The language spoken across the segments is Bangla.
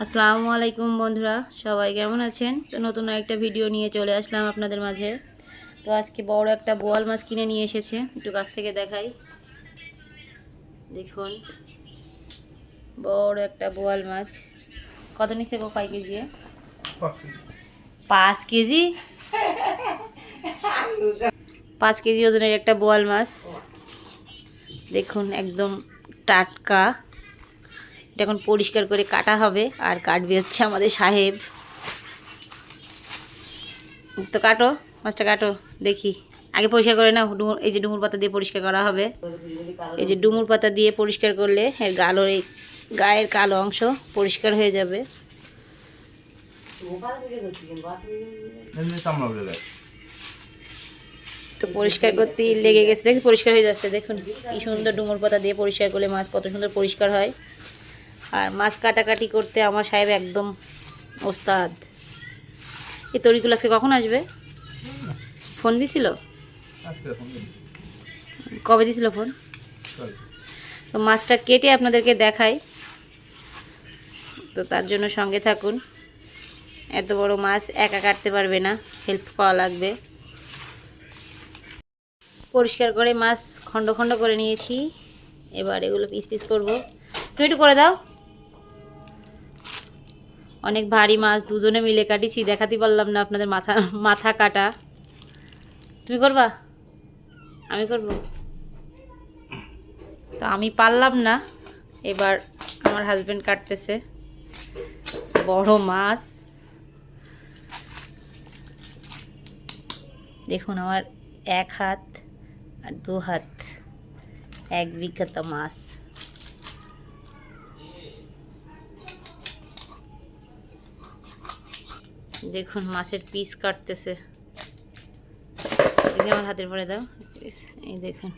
আসসালামু আলাইকুম বন্ধুরা, সবাই কেমন আছেন? তো নতুন একটা ভিডিও নিয়ে চলে আসলাম আপনাদের মাঝে। তো আজকে বড় একটা বোয়াল মাছ কিনে নিয়ে এসেছে, একটু কাছ থেকে দেখাই। দেখুন, বড় একটা বোয়াল মাছ। কত নিচ্ছে গো, কয় কেজি? 5 কেজি। 5 কেজি ওজনের একটা বোয়াল মাছ। দেখুন, একদম টাটকা। এটা এখন পরিষ্কার করে কাটা হবে, আর কাটবে হচ্ছে আমাদের সাহেব। তো কাটো, মাছটা কাটো, দেখি। আগে পরিষ্কার করে নাও। এই যে ডুমুর পাতা দিয়ে পরিষ্কার করা হবে। এই যে ডুমুর পাতা দিয়ে পরিষ্কার করলে এর গালোর এই গায়ের কালো অংশ পরিষ্কার হয়ে যাবে। তো পরিষ্কার করতে লেগে গেছে, দেখি পরিষ্কার হয়ে যাচ্ছে। দেখুন কি সুন্দর, ডুমুর পাতা দিয়ে পরিষ্কার করলে মাছ কত সুন্দর পরিষ্কার হয়। আর মাছ কাটাকাটি করতে আমার সাহেব একদম ওস্তাদ। এই তরিকুল আজকে কখন আসবে? ফোন দিছিল? কবে দিছিল ফোন? তো মাছটা কেটে আপনাদেরকে দেখাই, তো তার জন্য সঙ্গে থাকুন। এত বড় মাছ একা কাটতে পারবে না, হেল্প করা লাগবে। পরিষ্কার করে মাছ খণ্ড খণ্ড করে নিয়েছি, এবার এগুলো পিস পিস করব। তুমি একটু করে দাও। অনেক ভারী মাছ, দুজনে মিলে কাটিছি, দেখাতে পারলাম না আপনাদের। মাথা মাথা কাটা। তুমি করবা? আমি করব? তো আমি পারলাম না, এবার আমার হাজবেন্ড কাটতেছে বড় মাছ। দেখুন, আমার 1 হাত আর 2 হাত, 1 বিঘা মাছ। দেখুন মাছের পিস কাটতেছে। দেখি আমার হাতের পরে দাও। এই দেখুন,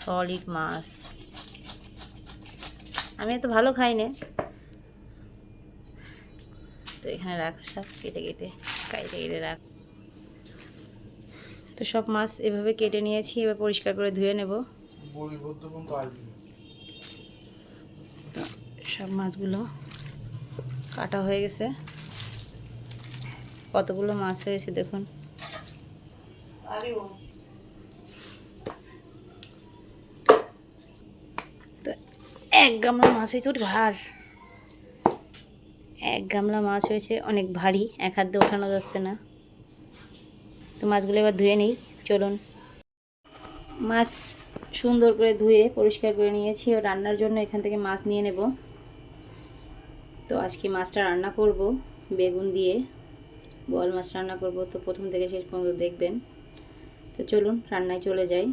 সলিড মাছ। আমি এত ভালো খাই না, তো এখানে রাখা সব কেটে কেটে রাখ। তো সব মাছ এভাবে কেটে নিয়েছি, এবার পরিষ্কার করে ধুয়ে নেব। সব মাছগুলো কাটা হয়ে গেছে। কতগুলো মাছ হয়েছে দেখুন। তো 1 গামলা মাছ হয়েছে, ওটা ভার। 1 গামলা মাছ হয়েছে, অনেক ভারী, 1 হাত দিয়ে ওঠানো যাচ্ছে না। তো মাছগুলো এবার ধুয়ে নিই, চলুন। মাছ সুন্দর করে ধুয়ে পরিষ্কার করে নিয়েছি, ও রান্নার জন্য এখান থেকে মাছ নিয়ে নেব। তো আজকে মাছটা রান্না করব বেগুন দিয়ে, বোয়াল মাছ রান্না করব। তো প্রথম থেকে শেষ পর্যন্ত দেখবেন। তো চলুন রান্নায় চলে যাই।